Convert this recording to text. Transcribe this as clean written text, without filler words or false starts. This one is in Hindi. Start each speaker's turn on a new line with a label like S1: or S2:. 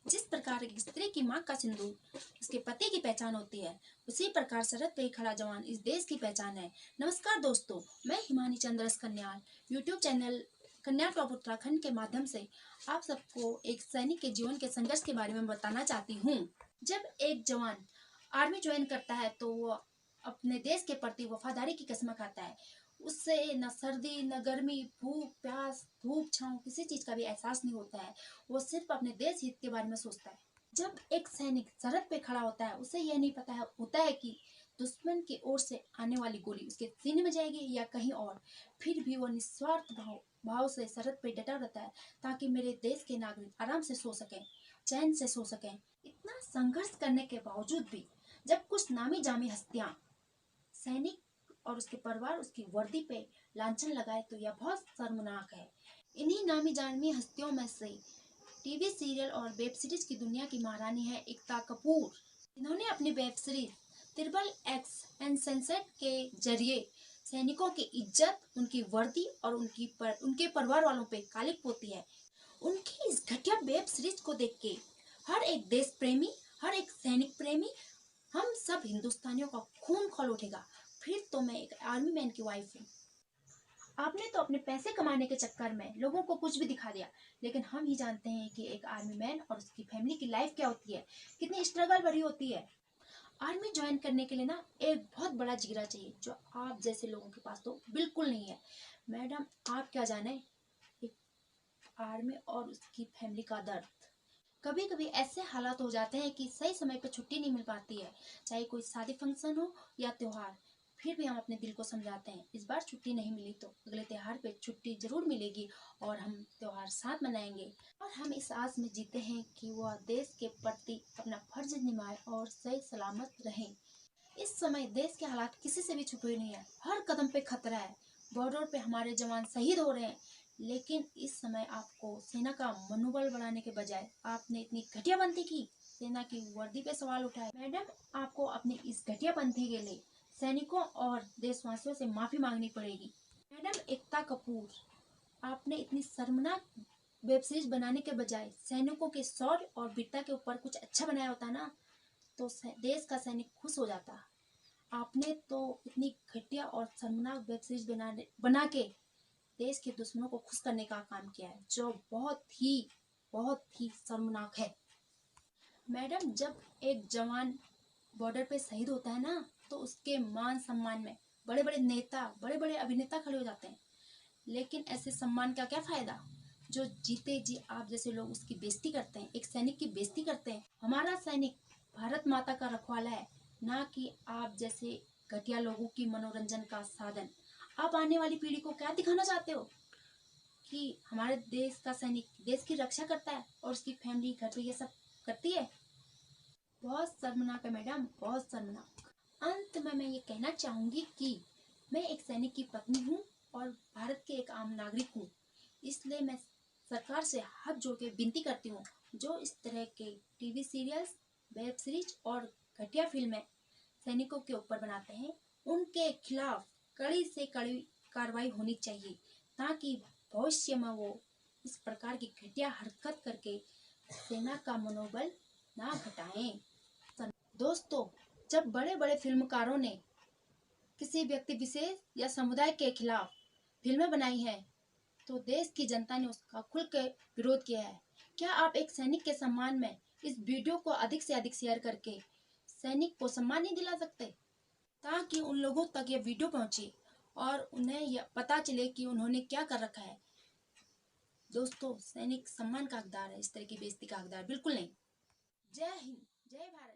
S1: जिस प्रकार एक स्त्री की मांग का सिंदूर उसके पति की पहचान होती है, उसी प्रकार सरहद पे खड़ा जवान इस देश की पहचान है। नमस्कार दोस्तों, मैं हिमानी चंद्रस कन्याल यूट्यूब चैनल कन्या टॉप उत्तराखंड के माध्यम से आप सबको एक सैनिक के जीवन के संघर्ष के बारे में बताना चाहती हूँ। जब एक जवान आर्मी ज्वाइन करता है तो वो अपने देश के प्रति वफादारी की कसम खाता है। उससे न सर्दी न गर्मी, भूख प्यास, धूप छांव किसी चीज का भी एहसास नहीं होता है। वो सिर्फ अपने देश हित के बारे में सोचता है। जब एक सैनिक सरहद पे खड़ा होता है, उसे यह नहीं पता होता है कि दुश्मन की ओर से आने वाली गोली उसके सीने में जाएगी या कहीं और। फिर भी वो निस्वार्थ भाव से सरहद पे डटा रहता है ताकि मेरे देश के नागरिक आराम से सो सकें, चैन से सो सकें। इतना संघर्ष करने के बावजूद भी जब कुछ नामी जामी हस्तियां सैनिक और उसके परिवार उसकी वर्दी पे लांछन लगाए तो यह बहुत शर्मनाक है। इन्हीं नामी जामी हस्तियों में से टीवी सीरियल और वेब सीरीज की दुनिया की महारानी है एकता कपूर। इन्होंने अपनी web series triple x uncensored के जरिए सैनिकों की इज्जत, उनकी वर्दी और उनके परिवार वालों पे कालिक पोती है। उनकी इस घटिया वेब सीरीज को देख के हर एक देश प्रेमी, हर एक सैनिक प्रेमी, हम सब हिंदुस्तानियों का खून खौल उठेगा। फिर तो मैं एक आर्मी मैन की वाइफ हूँ। आपने तो अपने पैसे कमाने के चक्कर में लोगों को कुछ भी दिखा दिया, लेकिन हम ही जानते हैं कि एक आर्मी मैन और उसकी फैमिली की लाइफ क्या होती है, कितनी स्ट्रगल भरी होती है। आर्मी ज्वाइन करने के लिए ना एक बहुत बड़ा जिगरा चाहिए, जो आप जैसे लोगों के पास तो बिल्कुल नहीं है। मैडम, आप क्या जाने एक आर्मी और उसकी फैमिली का दर्द। कभी कभी ऐसे हालात हो जाते हैं कि सही समय पर छुट्टी नहीं मिल पाती है, चाहे कोई शादी फंक्शन हो या त्योहार। फिर भी हम अपने दिल को समझाते हैं, इस बार छुट्टी नहीं मिली तो अगले त्योहार पे छुट्टी जरूर मिलेगी और हम त्योहार साथ मनाएंगे। और हम इस आस में जीते हैं कि वह देश के प्रति अपना फर्ज निभाए और सही सलामत रहे। इस समय देश के हालात किसी से भी छुपे नहीं है, हर कदम पे खतरा है। बॉर्डर पे हमारे जवान शहीद हो रहे हैं, लेकिन इस समय आपको सेना का मनोबल बढ़ाने के बजाय आपने इतनी घटियापंथी की सेना की वर्दी पे सवाल उठाए। मैडम, आपको अपनी इस घटियापंथी के लिए सैनिकों और देशवासियों से माफी मांगनी पड़ेगी। मैडम एकता कपूर, आपने इतनी शर्मनाक वेब सीरीज बनाने के बजाय सैनिकों के शौर्य और वीरता के ऊपर कुछ अच्छा बनाया होता ना, तो देश का सैनिक खुश हो जाता। आपने तो इतनी घटिया और शर्मनाक वेब सीरीज बना के देश के दुश्मनों को खुश करने का काम किया है, जो बहुत ही शर्मनाक है। मैडम, जब एक जवान बॉर्डर पे शहीद होता है ना, तो उसके मान सम्मान में बड़े बड़े नेता, बड़े बड़े अभिनेता खड़े हो जाते हैं। लेकिन ऐसे सम्मान का क्या फायदा, जो जीते जी आप जैसे लोग उसकी बेइज्जती करते हैं, एक सैनिक की बेइज्जती करते हैं। हमारा सैनिक भारत माता का रखवाला है, ना कि आप जैसे घटिया लोगों की मनोरंजन का साधन। आप आने वाली पीढ़ी को क्या दिखाना चाहते हो कि हमारे देश का सैनिक देश की रक्षा करता है और उसकी फैमिली घर पे ये सब करती है। बहुत शर्मनाक है मैडम, बहुत शर्मनाक। अंत में मैं ये कहना चाहूंगी कि मैं एक सैनिक की पत्नी हूँ और भारत के एक आम नागरिक हूँ। इसलिए मैं सरकार से हाथ जोड़ के विनती करती हूँ, जो इस तरह के टीवी सीरियल्स, वेब सीरीज और घटिया फिल्में सैनिकों के ऊपर बनाते हैं, उनके खिलाफ कड़ी से कड़ी कार्रवाई होनी चाहिए, ताकि भविष्य में वो इस प्रकार की घटिया हरकत करके सेना का मनोबल ना घटाएं। दोस्तों, जब बड़े बड़े फिल्मकारों ने किसी व्यक्ति विशेष या समुदाय के खिलाफ फिल्में बनाई हैं, तो देश की जनता ने उसका खुल के विरोध किया है। क्या आप एक सैनिक के सम्मान में इस वीडियो को अधिक से अधिक शेयर करके सैनिक को सम्मान नहीं दिला सकते, ताकि उन लोगों तक ये वीडियो पहुंचे और उन्हें यह पता चले कि उन्होंने क्या कर रखा है। दोस्तों, सैनिक सम्मान का हकदार है, इस तरह की बेइज्जती का हकदार बिल्कुल नहीं। जय हिंद, जय भारत।